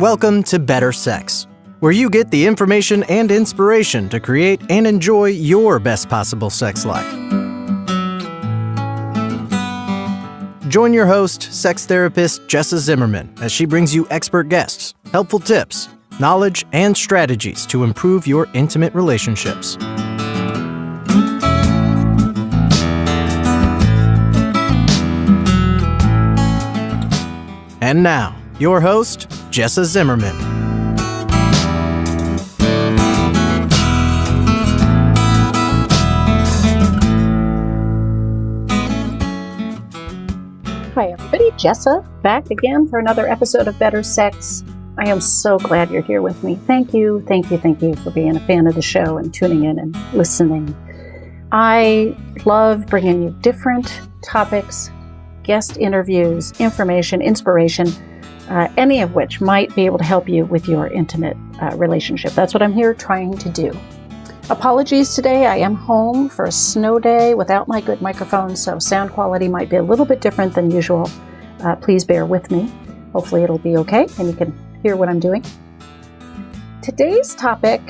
Welcome to Better Sex, where you get the information and inspiration to create and enjoy your best possible sex life. Join your host, sex therapist Jessa Zimmerman, as she brings you expert guests, helpful tips, knowledge, and strategies to improve your intimate relationships. And now, your host, Jessa Zimmerman. Hi everybody, Jessa back again for another episode of Better Sex. I am so glad you're here with me. Thank you for being a fan of the show and tuning in and listening. I love bringing you different topics, guest interviews, information, inspiration, any of which might be able to help you with your intimate relationship. That's what I'm here trying to do. Apologies today, I am home for a snow day without my good microphone, so sound quality might be a little bit different than usual. Please bear with me. Hopefully it'll be okay and you can hear what I'm doing. Today's topic,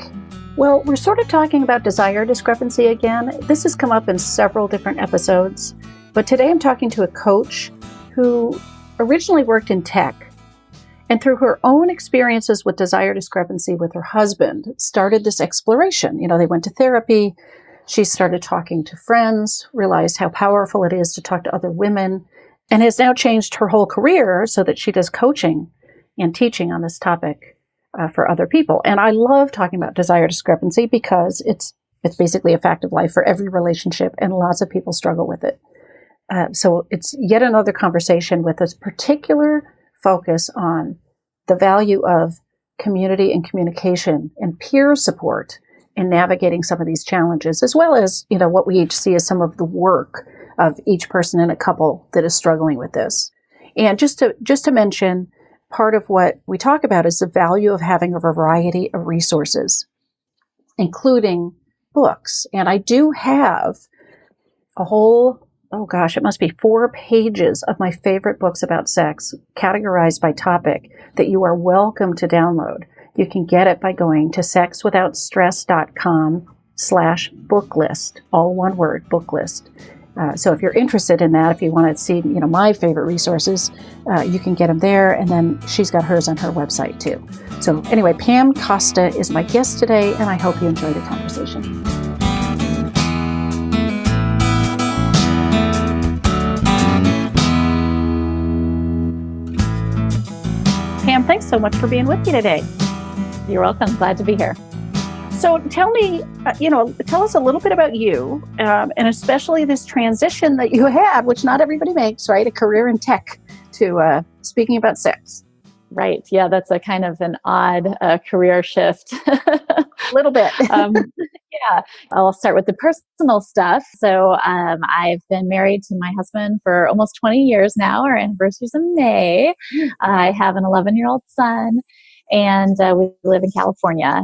well, we're sort of talking about desire discrepancy again. This has come up in several different episodes, but today I'm talking to a coach who originally worked in tech, and through her own experiences with desire discrepancy with her husband, started this exploration. You know, they went to therapy. She started talking to friends, realized how powerful it is to talk to other women, and has now changed her whole career so that she does coaching and teaching on this topic for other people. And I love talking about desire discrepancy because it's basically a fact of life for every relationship, and lots of people struggle with it. So it's yet another conversation with this particular focus on the value of community and communication and peer support in navigating some of these challenges, as well as, you know, what we each see as some of the work of each person in a couple that is struggling with this. And just to mention, part of what we talk about is the value of having a variety of resources, including books. And I do have a whole, it must be 4 pages of my favorite books about sex, categorized by topic, that you are welcome to download. You can get it by going to sexwithoutsstress.com/booklist, all one word, booklist. So if you're interested in that, if you want to see, you know, my favorite resources, you can get them there. And then she's got hers on her website too. So anyway, Pam Costa is my guest today, and I hope you enjoy the conversation. Pam, thanks so much for being with me today. You're welcome. Glad to be here. So tell me, tell us a little bit about you, and especially this transition that you had, which not everybody makes, right? A career in tech to speaking about sex. Right. Yeah, that's a kind of an odd career shift. A little bit. Yeah. I'll start with the personal stuff. So I've been married to my husband for almost 20 years now. Our anniversary's in May. I have an 11-year-old son, and we live in California.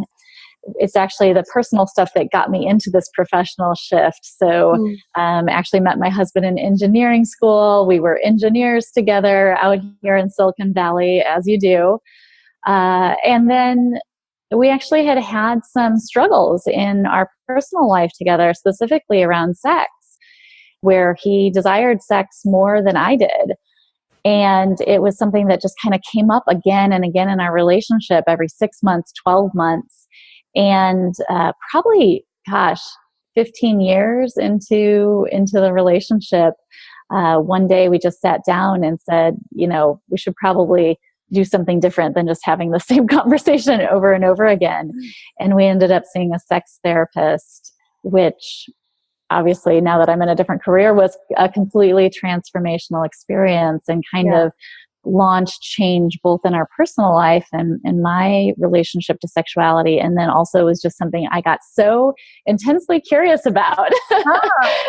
It's actually the personal stuff that got me into this professional shift. So actually met my husband in engineering school. We were engineers together out here in Silicon Valley, as you do. And then we actually had some struggles in our personal life together, specifically around sex, where he desired sex more than I did. And it was something that just kind of came up again and again in our relationship every 6 months, 12 months. And probably, 15 years into the relationship, one day we just sat down and said, you know, we should probably do something different than just having the same conversation over and over again. And we ended up seeing a sex therapist, which obviously, now that I'm in a different career, was a completely transformational experience and kind of launched change both in our personal life and my relationship to sexuality. And then also was just something I got so intensely curious about.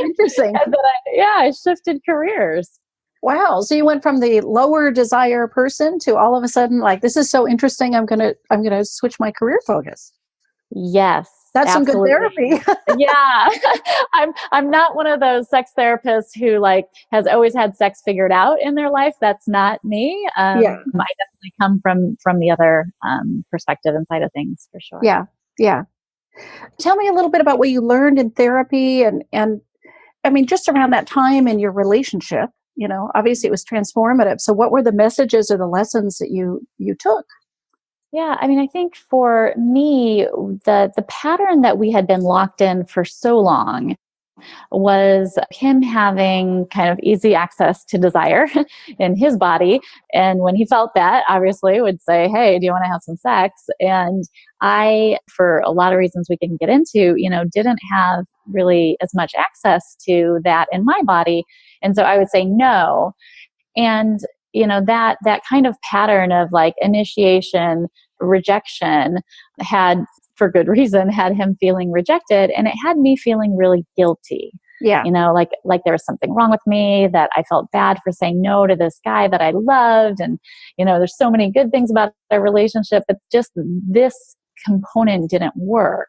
Interesting. And then I shifted careers. Wow. So you went from the lower desire person to all of a sudden, like, this is so interesting, I'm going to switch my career focus. Yes. That's some good Absolutely. therapy. Yeah. I'm not one of those sex therapists who like has always had sex figured out in their life. That's not me. I definitely come from the other perspective and side of things for sure. Yeah. Yeah. Tell me a little bit about what you learned in therapy and I mean, just around that time in your relationship, obviously it was transformative. So what were the messages or the lessons that you took? Yeah, I mean, I think for me, the pattern that we had been locked in for so long was him having kind of easy access to desire in his body. And when he felt that, obviously would say, "Hey, do you want to have some sex?" And I, for a lot of reasons we can get into, didn't have really as much access to that in my body. And so I would say no. And that kind of pattern of like initiation, rejection had, for good reason, had him feeling rejected, and it had me feeling really guilty. Yeah. Like there was something wrong with me, that I felt bad for saying no to this guy that I loved. And there's so many good things about their relationship, but just this component didn't work.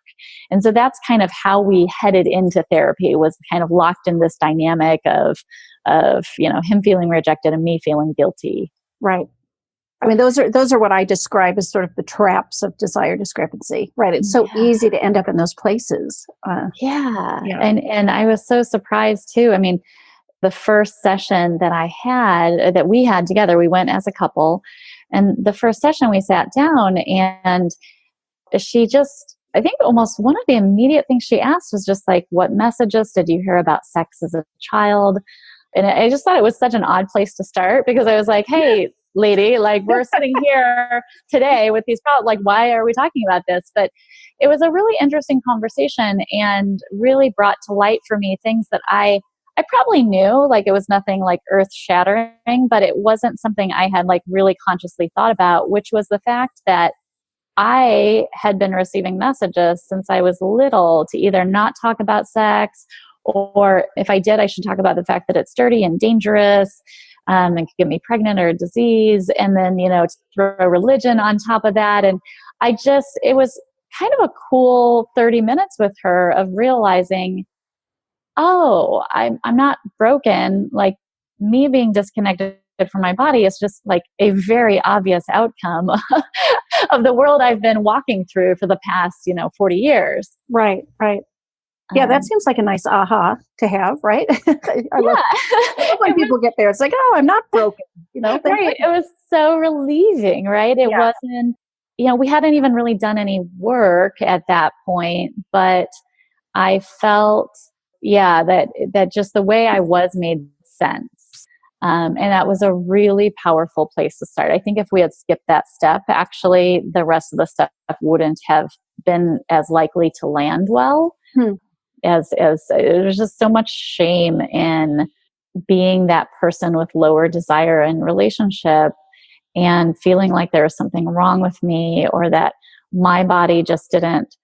And so that's kind of how we headed into therapy, was kind of locked in this dynamic of him feeling rejected and me feeling guilty. Right. I mean, those are what I describe as sort of the traps of desire discrepancy, right? It's so easy to end up in those places. Yeah. And I was so surprised too. I mean, the first session that we had together, we went as a couple, and the first session we sat down, and she just, I think almost one of the immediate things she asked was just like, "What messages did you hear about sex as a child?" And I just thought it was such an odd place to start, because I was like, "Hey, lady, like we're sitting here today with these problems, like why are we talking about this?" But it was a really interesting conversation, and really brought to light for me things that I probably knew, like it was nothing like earth shattering, but it wasn't something I had like really consciously thought about, which was the fact that I had been receiving messages since I was little to either not talk about sex, or if I did, I should talk about the fact that it's dirty and dangerous, and could get me pregnant or a disease. And then, to throw religion on top of that. And it was kind of a cool 30 minutes with her of realizing, oh, I'm not broken. Like, me being disconnected from my body is just like a very obvious outcome of the world I've been walking through for the past, 40 years. Right, right. Yeah, that seems like a nice aha to have, right? I love when people get there. It's like, oh, I'm not broken, Right. It was so relieving, right? It wasn't, we hadn't even really done any work at that point, but I felt, that just the way I was made sense. And that was a really powerful place to start. I think if we had skipped that step, actually, the rest of the stuff wouldn't have been as likely to land well. As there's just so much shame in being that person with lower desire in relationship, and feeling like there was something wrong with me, or that my body just didn't,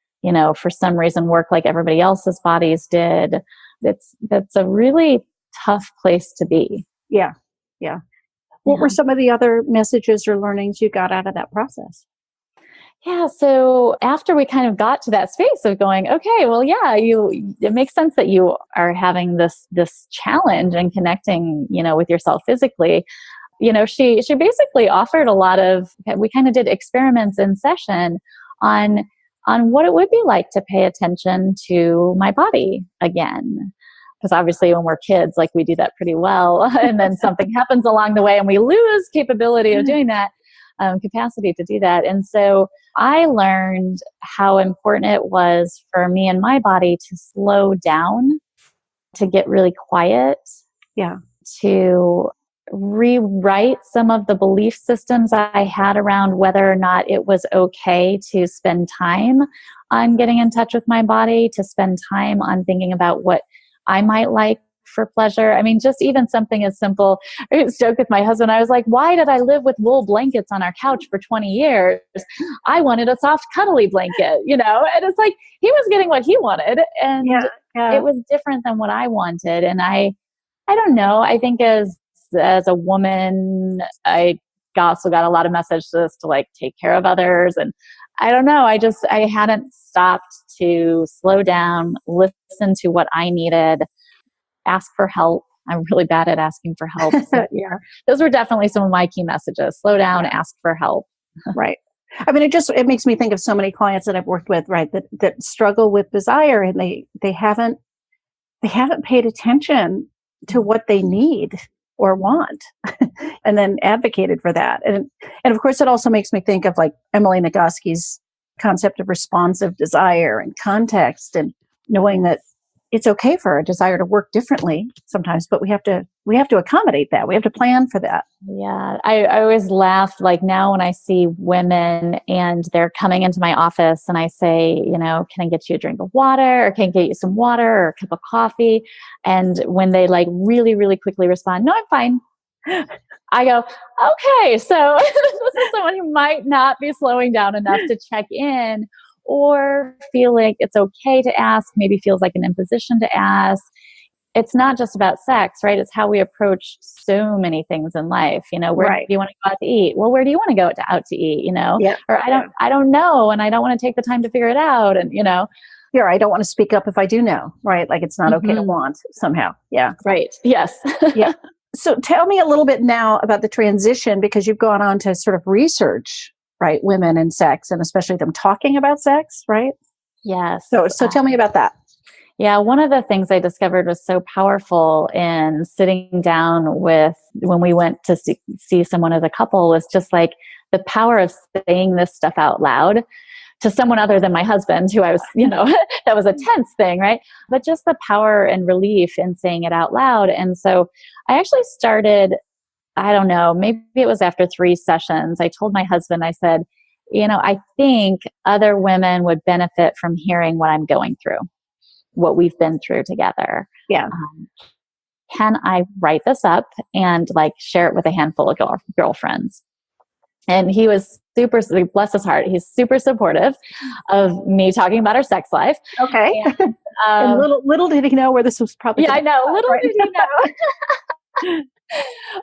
for some reason work like everybody else's bodies did. That's a really tough place to be. Yeah. Yeah. What were some of the other messages or learnings you got out of that process? Yeah. So after we kind of got to that space of going, okay, well, it makes sense that you are having this challenge and connecting, with yourself physically. She basically offered a lot of, we kind of did experiments in session on what it would be like to pay attention to my body again. Because obviously when we're kids, like we do that pretty well. And then something happens along the way and we lose capability of doing that, capacity to do that. And so I learned how important it was for me and my body to slow down, to get really quiet, to rewrite some of the belief systems I had around whether or not it was okay to spend time on getting in touch with my body, to spend time on thinking about what I might like for pleasure. I mean, just even something as simple. I used to joke with my husband. I was like, why did I live with wool blankets on our couch for 20 years? I wanted a soft, cuddly blanket, and it's like, he was getting what he wanted, and it was different than what I wanted. And I don't know. I think as a woman, I also got a lot of messages to like take care of others. And I don't know. I hadn't stopped to slow down, listen to what I needed, ask for help. I'm really bad at asking for help. So Yeah. those were definitely some of my key messages. Slow down, ask for help. Right. I mean, it makes me think of so many clients that I've worked with, right, that struggle with desire, and they haven't paid attention to what they need or want and then advocated for that. And of course, it also makes me think of like Emily Nagoski's concept of responsive desire and context, and knowing that it's okay for a desire to work differently sometimes, but we have to accommodate that. We have to plan for that. Yeah. I always laugh, like now when I see women and they're coming into my office and I say, can I get you a drink of water, or can I get you some water or a cup of coffee? And when they like really, really quickly respond, no, I'm fine. I go, okay, so this is someone who might not be slowing down enough to check in, or feel like it's okay to ask, maybe feels like an imposition to ask. It's not just about sex, right? It's how we approach so many things in life. Where do you want to go out to eat? Well, where do you want to go out to eat? Yeah. Or I don't know, and I don't want to take the time to figure it out. And Here, I don't want to speak up if I do know, right? Like it's not okay to want somehow. Yeah. Right. Yes. Yeah. So tell me a little bit now about the transition, because you've gone on to sort of research, right, women and sex, and especially them talking about sex, right? Yes. So tell me about that. Yeah, one of the things I discovered was so powerful in sitting down when we went to see someone as a couple, was just like the power of saying this stuff out loud to someone other than my husband, who I was, that was a tense thing, right? But just the power and relief in saying it out loud. And so I actually started, I don't know, maybe it was after 3 sessions, I told my husband, I said, I think other women would benefit from hearing what I'm going through, what we've been through together. Yeah. Can I write this up and like share it with a handful of girlfriends? And he was super, bless his heart, he's super supportive of me talking about our sex life. Okay. And, little did he know where this was probably. Yeah, I know. Little did he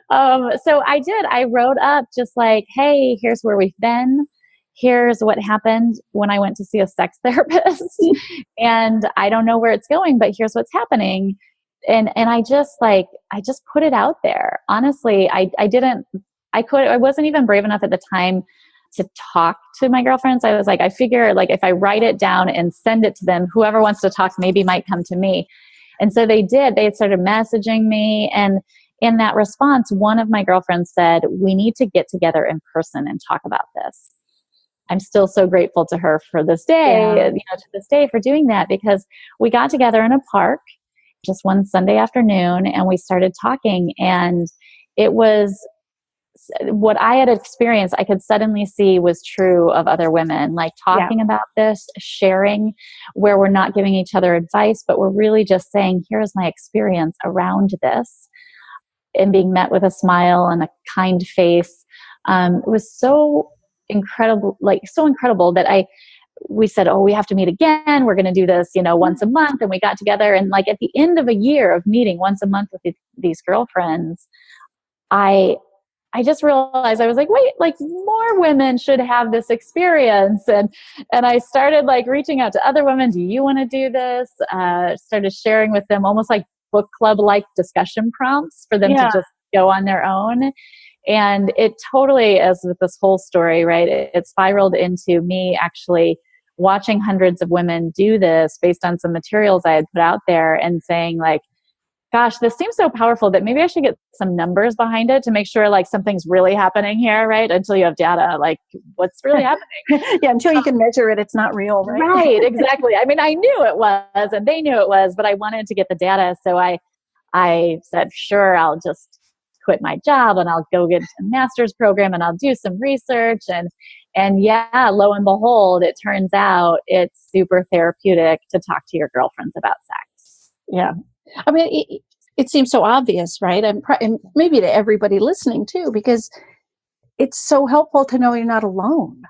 know. So I did. I wrote up just like, hey, here's where we've been. Here's what happened when I went to see a sex therapist. And I don't know where it's going, but here's what's happening. And I just put it out there. Honestly, I wasn't even brave enough at the time to talk to my girlfriends. I was like, I figure like if I write it down and send it to them, whoever wants to talk maybe might come to me. And so they did. They had started messaging me. And in that response, one of my girlfriends said, we need to get together in person and talk about this. I'm still so grateful to her for this day, to this day for doing that, because we got together in a park just one Sunday afternoon and we started talking, and it was what I had experienced, I could suddenly see was true of other women, like talking about this, sharing, where we're not giving each other advice, but we're really just saying, here's my experience around this, and being met with a smile and a kind face. It was so incredible that we said, oh, we have to meet again. We're going to do this, once a month. And we got together, and like at the end of a year of meeting once a month with these girlfriends, I just realized, I was like, wait, like more women should have this experience. And I started like reaching out to other women. Do you want to do this? Started sharing with them almost like book club like discussion prompts for them to just go on their own. And it totally, as with this whole story, right, it spiraled into me actually watching hundreds of women do this based on some materials I had put out there, and saying like, gosh, this seems so powerful that maybe I should get some numbers behind it to make sure like something's really happening here, right? Until you have data, like what's really happening. Until you can measure it, it's not real, right? Right, exactly. I mean, I knew it was, and they knew it was, but I wanted to get the data. So I said, sure, I'll just quit my job and I'll go get a master's program and I'll do some research. And yeah, lo and behold, it turns out it's super therapeutic to talk to your girlfriends about sex. Yeah. I mean, it seems so obvious, right? And maybe to everybody listening too, because it's so helpful to know you're not alone,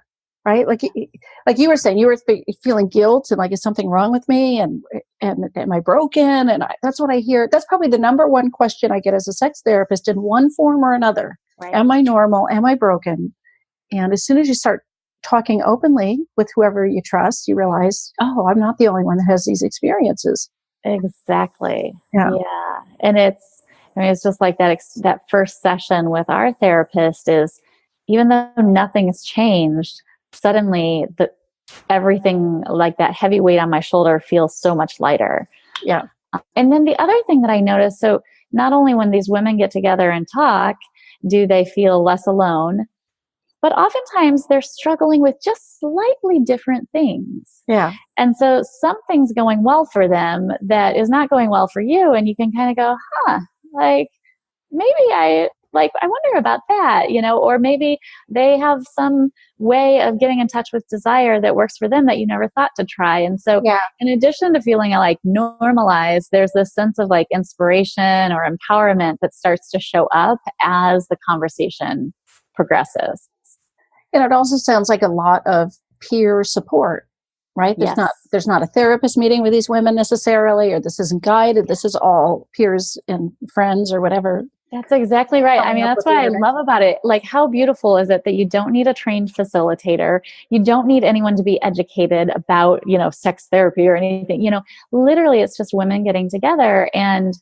right? Like you were saying, you were feeling guilt and like, is something wrong with me? And am I broken? And that's what I hear. That's probably the number one question I get as a sex therapist in one form or another. Right. Am I normal? Am I broken? And as soon as you start talking openly with whoever you trust, you realize, oh, I'm not the only one that has these experiences. Exactly. Yeah. Yeah. And it's just like that first session with our therapist is, even though nothing's changed, suddenly everything, like that heavy weight on my shoulder, feels so much lighter. Yeah. And then the other thing that I noticed, so not only when these women get together and talk, do they feel less alone, but oftentimes they're struggling with just slightly different things. Yeah. And so something's going well for them that is not going well for you. And you can kind of go, like, maybe I wonder about that, or maybe they have some way of getting in touch with desire that works for them that you never thought to try. And so in addition to feeling like normalized, there's this sense of like inspiration or empowerment that starts to show up as the conversation progresses. And it also sounds like a lot of peer support, right? There's not a therapist meeting with these women necessarily, or this isn't guided. This is all peers and friends or whatever. That's exactly right. I mean, that's what I love about it. Like, how beautiful is it that you don't need a trained facilitator? You don't need anyone to be educated about, sex therapy or anything. Literally it's just women getting together, and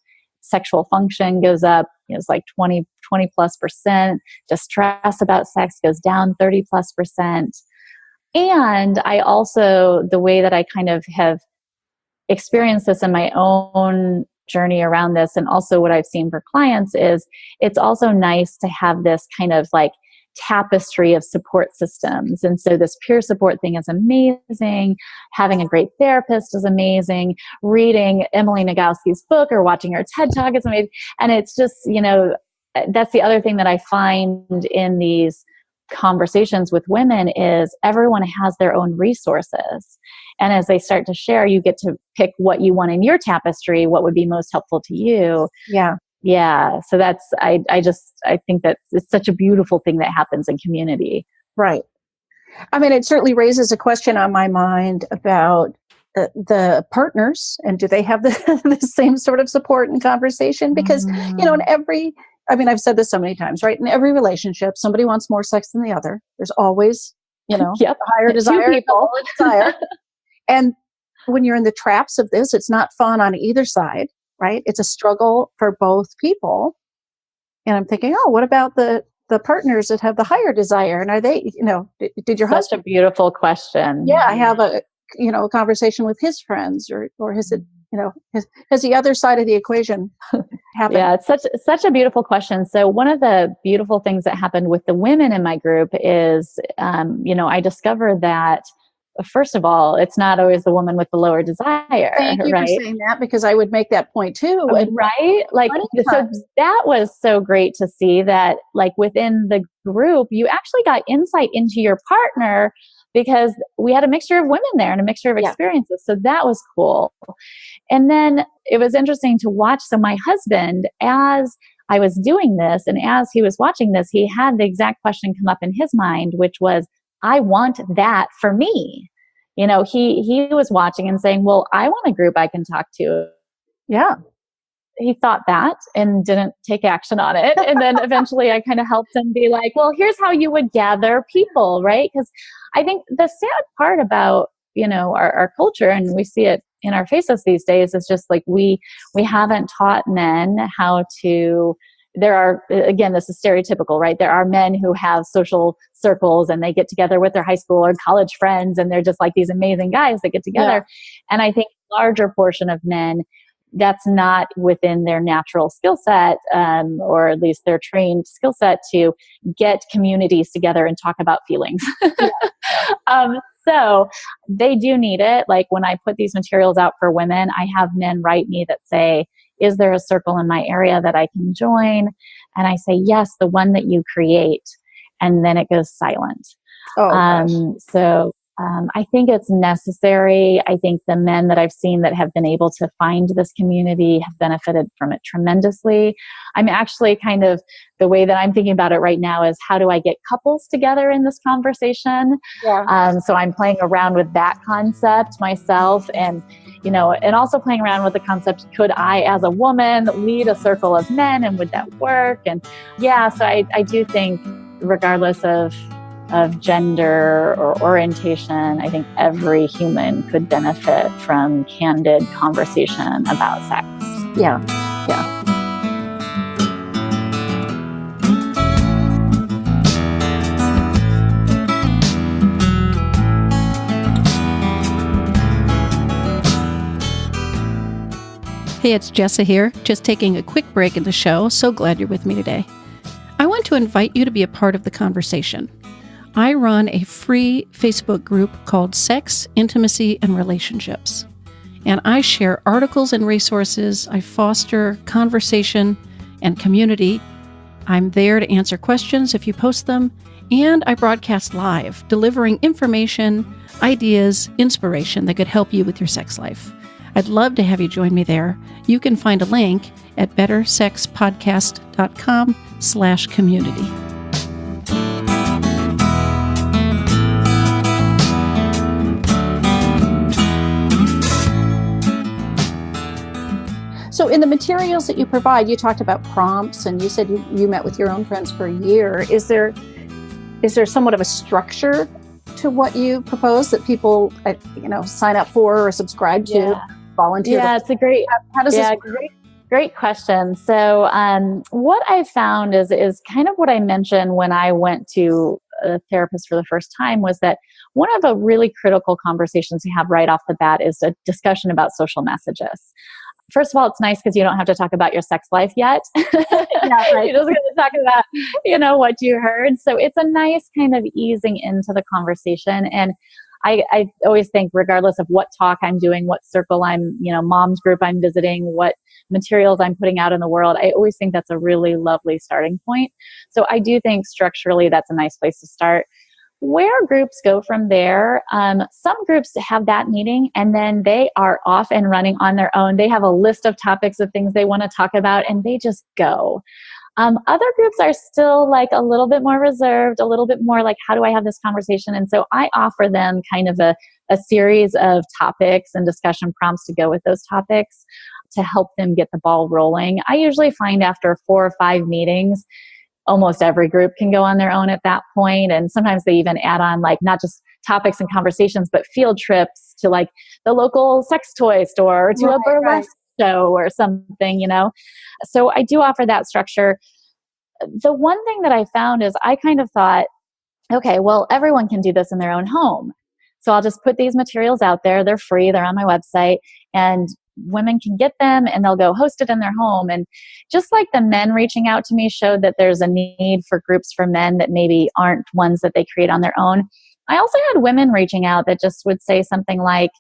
sexual function goes up. It's like 20 plus %. Distress about sex goes down 30 plus %. And I also, the way that I kind of have experienced this in my own journey around this, and also what I've seen for clients, is it's also nice to have this kind of like tapestry of support systems. And so this peer support thing is amazing. Having a great therapist is amazing. Reading Emily Nagoski's book or watching her TED Talk is amazing. And it's just, that's the other thing that I find in these conversations with women is everyone has their own resources. And as they start to share, you get to pick what you want in your tapestry, what would be most helpful to you. Yeah. Yeah. So that's, I think that it's such a beautiful thing that happens in community. Right. I mean, it certainly raises a question on my mind about the partners, and do they have the same sort of support and conversation? Because, I've said this so many times, right? In every relationship, somebody wants more sex than the other. There's always, a higher desire, two people. Desire. And when you're in the traps of this, it's not fun on either side, right? It's a struggle for both people. And I'm thinking, what about the partners that have the higher desire? And are they, did your husband? Such a beautiful question. Yeah, I have a conversation with his friends, or has it, has the other side of the equation happened? Yeah, it's such a beautiful question. So one of the beautiful things that happened with the women in my group is, I discovered that, first of all, it's not always the woman with the lower desire. Thank you for saying that, because I would make that point too. Right? Like, so that was so great to see that, like, within the group, you actually got insight into your partner, because we had a mixture of women there and a mixture of experiences. So that was cool. And then it was interesting to watch. So my husband, as I was doing this and as he was watching this, he had the exact question come up in his mind, which was, I want that for me. He was watching and saying, well, I want a group I can talk to. Yeah. He thought that and didn't take action on it. And then eventually I kind of helped him be like, well, here's how you would gather people, right? Because I think the sad part about, our culture, and we see it in our faces these days, is just like we haven't taught men how to. There are, again, this is stereotypical, right? There are men who have social circles and they get together with their high school or college friends, and they're just like these amazing guys that get together. Yeah. And I think a larger portion of men, that's not within their natural skill set, or at least their trained skill set to get communities together and talk about feelings. So they do need it. Like, when I put these materials out for women, I have men write me that say, is there a circle in my area that I can join? And I say, yes, the one that you create. And then it goes silent. I think it's necessary. I think the men that I've seen that have been able to find this community have benefited from it tremendously. I'm actually kind of, the way that I'm thinking about it right now is, how do I get couples together in this conversation? Yeah. So I'm playing around with that concept myself, and and also playing around with the concept, could I, as a woman, lead a circle of men, and would that work? And so I do think, regardless of of gender or orientation, I think every human could benefit from candid conversation about sex. Yeah, yeah. Hey, it's Jessa here, just taking a quick break in the show. So glad you're with me today. I want to invite you to be a part of the conversation. I run a free Facebook group called Sex, Intimacy, and Relationships. And I share articles and resources. I foster conversation and community. I'm there to answer questions if you post them. And I broadcast live, delivering information, ideas, inspiration that could help you with your sex life. I'd love to have you join me there. You can find a link at bettersexpodcast.com/community. So in the materials that you provide, you talked about prompts, and you said you met with your own friends for a year. Is there somewhat of a structure to what you propose that people sign up for or subscribe to? Yeah. Volunteer? Yeah, it's a great. How does this work? Great question. So, what I found is kind of what I mentioned when I went to a therapist for the first time, was that one of the really critical conversations you have right off the bat is a discussion about social messages. First of all, it's nice because you don't have to talk about your sex life yet. Yeah, right. You're just going to talk about, what you heard. So it's a nice kind of easing into the conversation. And I always think, regardless of what talk I'm doing, what circle I'm, mom's group I'm visiting, what materials I'm putting out in the world, I always think that's a really lovely starting point. So I do think structurally that's a nice place to start. Where groups go from there, some groups have that meeting and then they are off and running on their own. They have a list of topics of things they want to talk about and they just go. Other groups are still like a little bit more reserved, a little bit more like, how do I have this conversation? And so I offer them kind of a series of topics and discussion prompts to go with those topics to help them get the ball rolling. I usually find after 4 or 5 meetings, almost every group can go on their own at that point. And sometimes they even add on like not just topics and conversations, but field trips to like the local sex toy store or to a burlesque show or something, So I do offer that structure. The one thing that I found is I kind of thought, okay, well, everyone can do this in their own home. So I'll just put these materials out there. They're free. They're on my website and women can get them and they'll go host it in their home. And just like the men reaching out to me showed that there's a need for groups for men that maybe aren't ones that they create on their own. I also had women reaching out that just would say something like,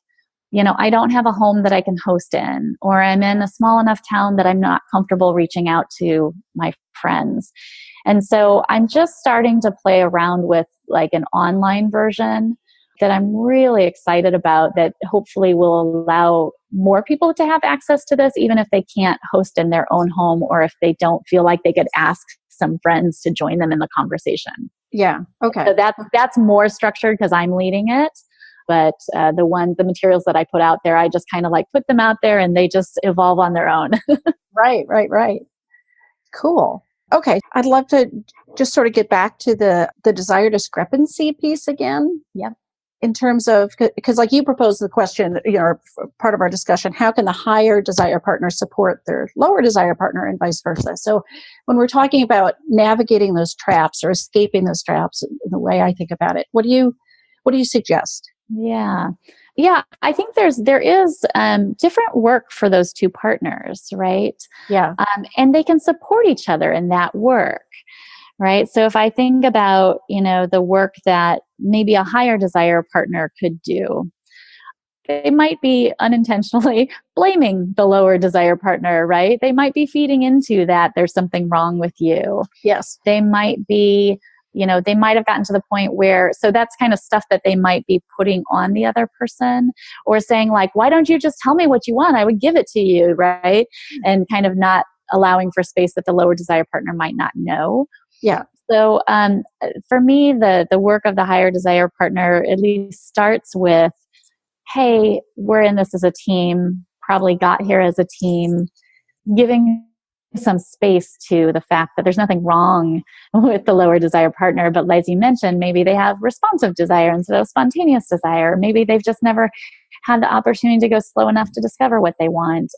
I don't have a home that I can host in, or I'm in a small enough town that I'm not comfortable reaching out to my friends. And so I'm just starting to play around with like an online version that I'm really excited about that hopefully will allow more people to have access to this, even if they can't host in their own home or if they don't feel like they could ask some friends to join them in the conversation. Yeah. Okay. So that's more structured because I'm leading it. But the materials that I put out there, I just kind of like put them out there and they just evolve on their own. Right. Cool. Okay. I'd love to just sort of get back to the desire discrepancy piece again. Yep. In terms of, because like you proposed the question, part of our discussion, how can the higher desire partner support their lower desire partner and vice versa? So when we're talking about navigating those traps or escaping those traps, in the way I think about it, what do you suggest? Yeah. I think there is different work for those two partners, right? Yeah. And they can support each other in that work, right? So if I think about, the work that maybe a higher desire partner could do, they might be unintentionally blaming the lower desire partner, right? They might be feeding into that there's something wrong with you. Yes. They might be they might have gotten to the point where, so that's kind of stuff that they might be putting on the other person or saying like, why don't you just tell me what you want? I would give it to you, right? And kind of not allowing for space that the lower desire partner might not know. Yeah. So for me, the work of the higher desire partner at least starts with, hey, we're in this as a team, probably got here as a team, giving some space to the fact that there's nothing wrong with the lower desire partner. But as you mentioned, maybe they have responsive desire instead of spontaneous desire. Maybe they've just never had the opportunity to go slow enough to discover what they want.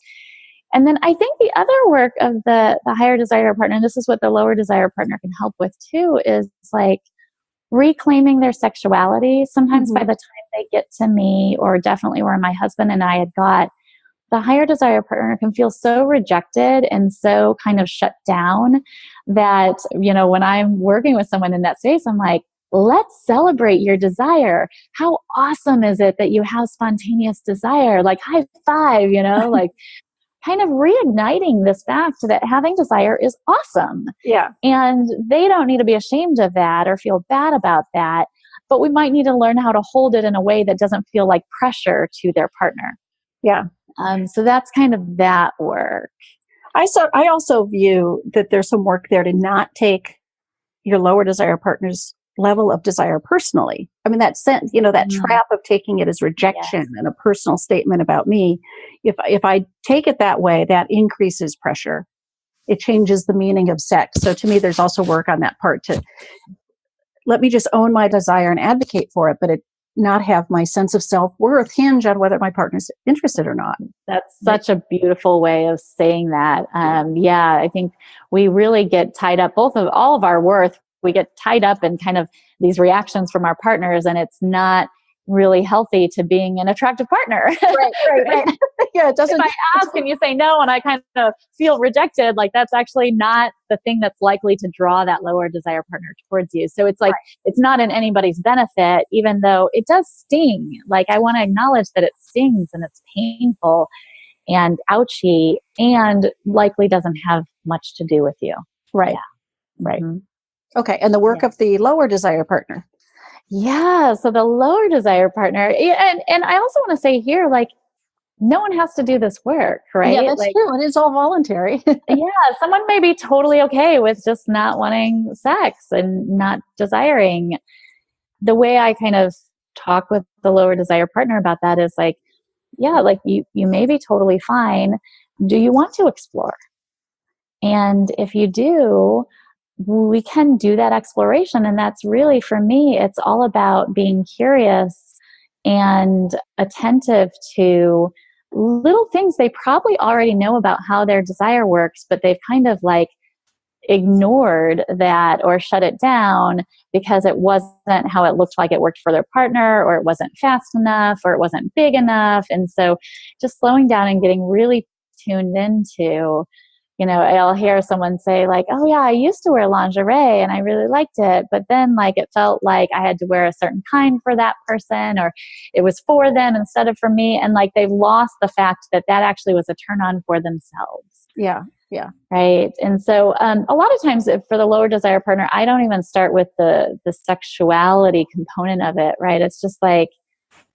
And then I think the other work of the higher desire partner, and this is what the lower desire partner can help with too, is like reclaiming their sexuality. Sometimes by the time they get to me, or definitely where my husband and I had got, the higher desire partner can feel so rejected and so kind of shut down that, when I'm working with someone in that space, I'm like, let's celebrate your desire. How awesome is it that you have spontaneous desire? Like high five, like kind of reigniting this fact that having desire is awesome. Yeah. And they don't need to be ashamed of that or feel bad about that, but we might need to learn how to hold it in a way that doesn't feel like pressure to their partner. Yeah. So that's kind of that work. I also view that there's some work there to not take your lower desire partner's level of desire personally. I mean, that sense, that trap of taking it as rejection and a personal statement about me. If I take it that way, that increases pressure. It changes the meaning of sex. So to me, there's also work on that part to let me just own my desire and advocate for it, but it not have my sense of self-worth hinge on whether my partner's interested or not. That's such a beautiful way of saying that. I think we really get tied up, all of our worth, we get tied up in kind of these reactions from our partners, and it's not really healthy to being an attractive partner. Right. Yeah, it doesn't. If I ask and you say no and I kind of feel rejected, like that's actually not the thing that's likely to draw that lower desire partner towards you. So it's like, it's not in anybody's benefit, even though it does sting. Like I want to acknowledge that it stings and it's painful and ouchy and likely doesn't have much to do with you. Right. Yeah. Right. Okay. And the work of the lower desire partner. Yeah. So the lower desire partner, and I also want to say here, like, no one has to do this work, right? Yeah, that's true. It is all voluntary. Someone may be totally okay with just not wanting sex and not desiring. The way I kind of talk with the lower desire partner about that is like, you may be totally fine. Do you want to explore? And if you do, we can do that exploration. And that's really, for me, it's all about being curious and attentive to little things they probably already know about how their desire works, but they've kind of like ignored that or shut it down because it wasn't how it looked like it worked for their partner, or it wasn't fast enough, or it wasn't big enough. And so just slowing down and getting really tuned into, I'll hear someone say like, oh yeah, I used to wear lingerie and I really liked it, but then like it felt like I had to wear a certain kind for that person, or it was for them instead of for me. And like they've lost the fact that actually was a turn on for themselves. Yeah. Yeah. Right. And so a lot of times for the lower desire partner, I don't even start with the sexuality component of it. Right. It's just like,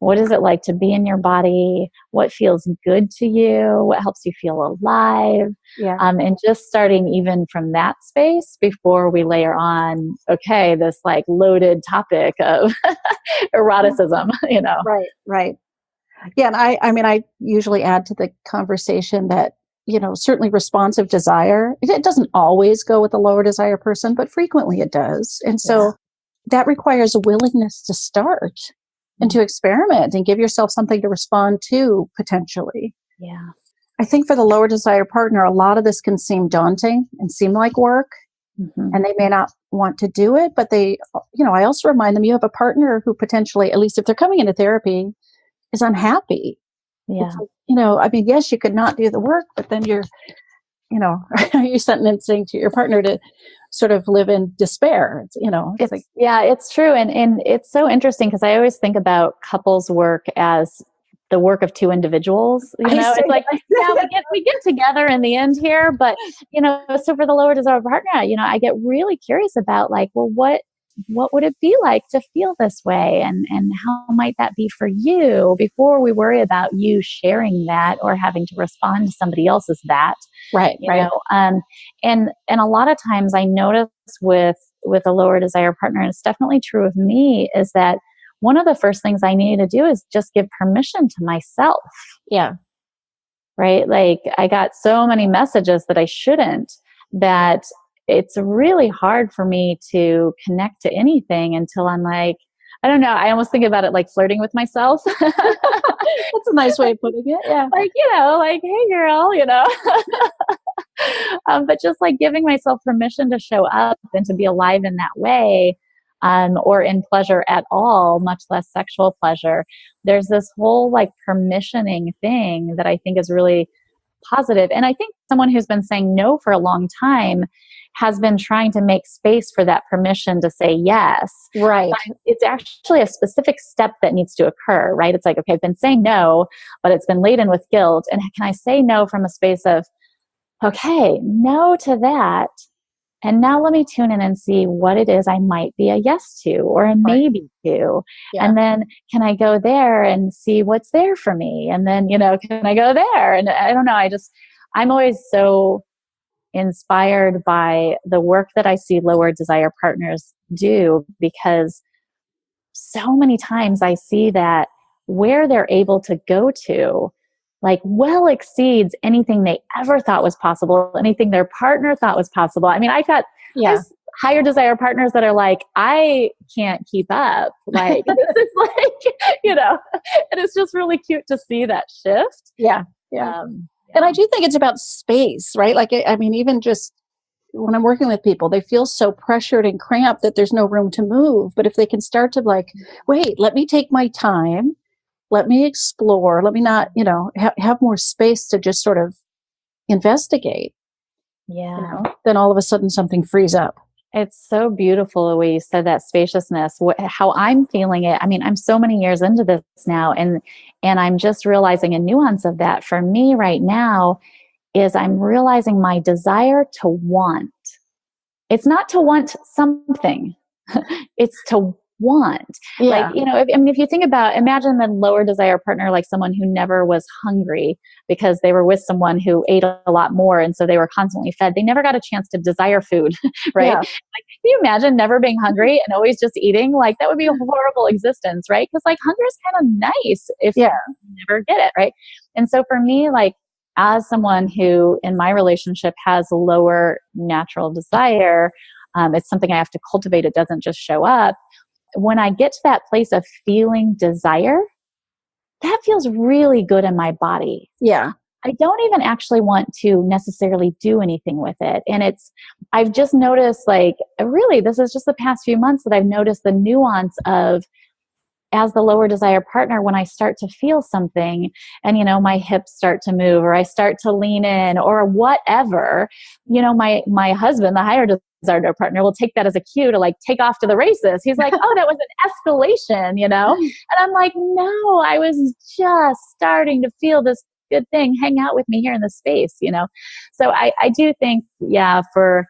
what is it like to be in your body? What feels good to you? What helps you feel alive? Yeah. And just starting even from that space before we layer on, okay, this like loaded topic of eroticism, Right. Yeah. And I usually add to the conversation that, certainly responsive desire, it doesn't always go with the lower desire person, but frequently it does. And so that requires a willingness to start and to experiment and give yourself something to respond to potentially. Yeah. I think for the lower desire partner, a lot of this can seem daunting and seem like work, and they may not want to do it, but I also remind them you have a partner who potentially, at least if they're coming into therapy, is unhappy. Yeah. Yes, you could not do the work, but then you're sentencing to your partner to sort of live in despair. It's true. And it's so interesting because I always think about couples work as the work of two individuals. It's like, we get together in the end here, but, so for the lower desire partner, I get really curious about like, well, what would it be like to feel this way? And how might that be for you before we worry about you sharing that or having to respond to somebody else's that. Right. And a lot of times I notice with a lower desire partner, and it's definitely true of me, is that one of the first things I need to do is just give permission to myself. Yeah. right? Like I got so many messages that I shouldn't, that it's really hard for me to connect to anything until I'm like, I don't know. I almost think about it like flirting with myself. That's a nice way of putting it. Yeah. Like, like, hey girl, but just like giving myself permission to show up and to be alive in that way, or in pleasure at all, much less sexual pleasure. There's this whole like permissioning thing that I think is really positive. And I think someone who's been saying no for a long time has been trying to make space for that permission to say yes. Right. But it's actually a specific step that needs to occur, right? It's like, okay, I've been saying no, but it's been laden with guilt. And can I say no from a space of, okay, no to that. And now let me tune in and see what it is I might be a yes to or a maybe to. Yeah. And then can I go there and see what's there for me? And then, can I go there? And I don't know. I'm always so inspired by the work that I see lower desire partners do, because so many times I see that where they're able to go to like well exceeds anything they ever thought was possible, anything their partner thought was possible. I mean, I've higher desire partners that are like, I can't keep up. Like, this is like, and it's just really cute to see that shift. Yeah. Yeah. And I do think it's about space, right? Like, I mean, even just when I'm working with people, they feel so pressured and cramped that there's no room to move. But if they can start to like, wait, let me take my time, let me explore, let me not, have more space to just sort of investigate. Yeah. Then all of a sudden something frees up. It's so beautiful the way you said that spaciousness, how I'm feeling it. I mean, I'm so many years into this now, and I'm just realizing a nuance of that for me right now is I'm realizing my desire to want. It's not to want something. It's to want. Yeah. Like, if you think about, imagine the lower desire partner, like someone who never was hungry because they were with someone who ate a lot more. And so they were constantly fed. They never got a chance to desire food, right? Yeah. Like, can you imagine never being hungry and always just eating? Like, that would be a horrible existence, right? Because like hunger is kind of nice if you never get it, right? And so for me, like, as someone who in my relationship has lower natural desire, it's something I have to cultivate. It doesn't just show up. When I get to that place of feeling desire, that feels really good in my body. Yeah. I don't even actually want to necessarily do anything with it. And I've just noticed, like, really, this is just the past few months that I've noticed the nuance of, as the lower desire partner, when I start to feel something and, my hips start to move or I start to lean in or whatever, my husband, the higher desire partner, will take that as a cue to like take off to the races. He's like, oh, that was an escalation, And I'm like, no, I was just starting to feel this good thing. Hang out with me here in this space, So I do think, for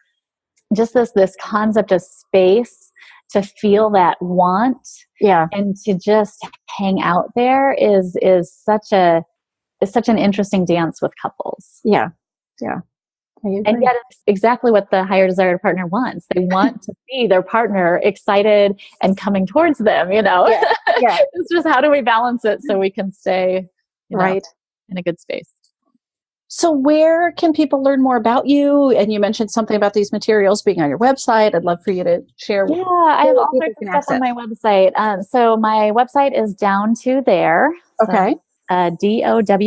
just this concept of space to feel that want, and to just hang out there is such an interesting dance with couples. Yeah. And yet it's exactly what the higher desired partner wants. They want to see their partner excited and coming towards them, Yeah. It's just, how do we balance it so we can stay right in a good space? So where can people learn more about you? And you mentioned something about these materials being on your website. I'd love for you to share. Yeah, I have all sorts of stuff on my website. So my website is Down to There. Okay. DOWNTOTHERE.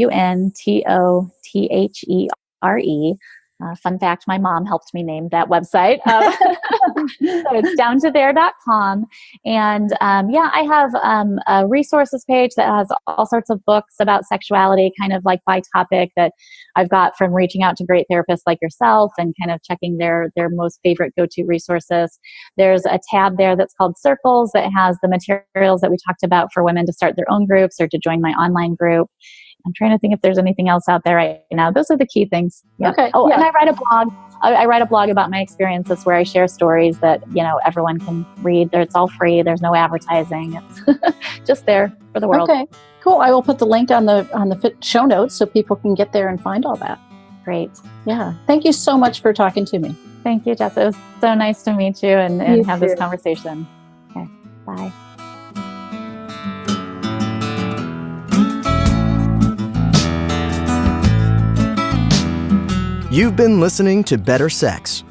Fun fact, my mom helped me name that website. So it's downtothere.com. And I have a resources page that has all sorts of books about sexuality, kind of like by topic, that I've got from reaching out to great therapists like yourself and kind of checking their most favorite go-to resources. There's a tab there that's called Circles that has the materials that we talked about for women to start their own groups or to join my online group. I'm trying to think if there's anything else out there right now. Those are the key things. Yeah. Okay. Oh, and I write a blog. I write a blog about my experiences where I share stories that, everyone can read. It's all free. There's no advertising. It's just there for the world. Okay, cool. I will put the link on the show notes so people can get there and find all that. Great. Yeah. Thank you so much for talking to me. Thank you, Jess. It was so nice to meet you and have this conversation. Okay. Bye. You've been listening to Better Sex.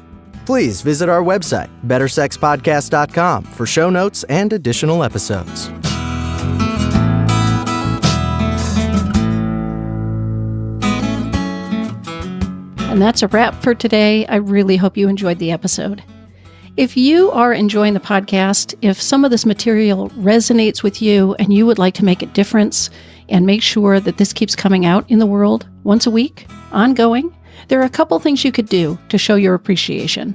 Please visit our website, bettersexpodcast.com, for show notes and additional episodes. And that's a wrap for today. I really hope you enjoyed the episode. If you are enjoying the podcast, if some of this material resonates with you and you would like to make a difference and make sure that this keeps coming out in the world once a week, ongoing, there are a couple things you could do to show your appreciation.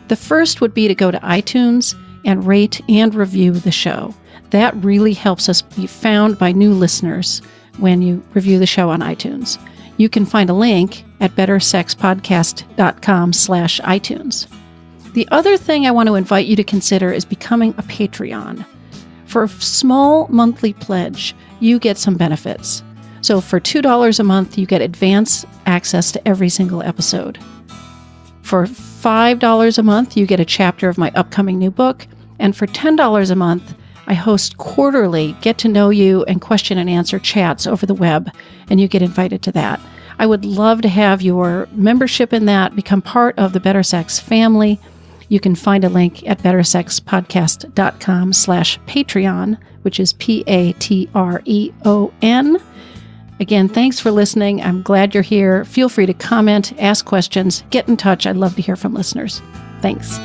The first would be to go to iTunes and rate and review the show. That really helps us be found by new listeners when you review the show on iTunes. You can find a link at bettersexpodcast.com/iTunes. The other thing I want to invite you to consider is becoming a Patreon. For a small monthly pledge, you get some benefits. So for $2 a month, you get advance access to every single episode. For $5 a month, you get a chapter of my upcoming new book. And for $10 a month, I host quarterly get-to-know-you and question-and-answer chats over the web, and you get invited to that. I would love to have your membership in that, become part of the Better Sex family. You can find a link at bettersexpodcast.com/Patreon, which is Patreon. Again, thanks for listening. I'm glad you're here. Feel free to comment, ask questions, get in touch. I'd love to hear from listeners. Thanks.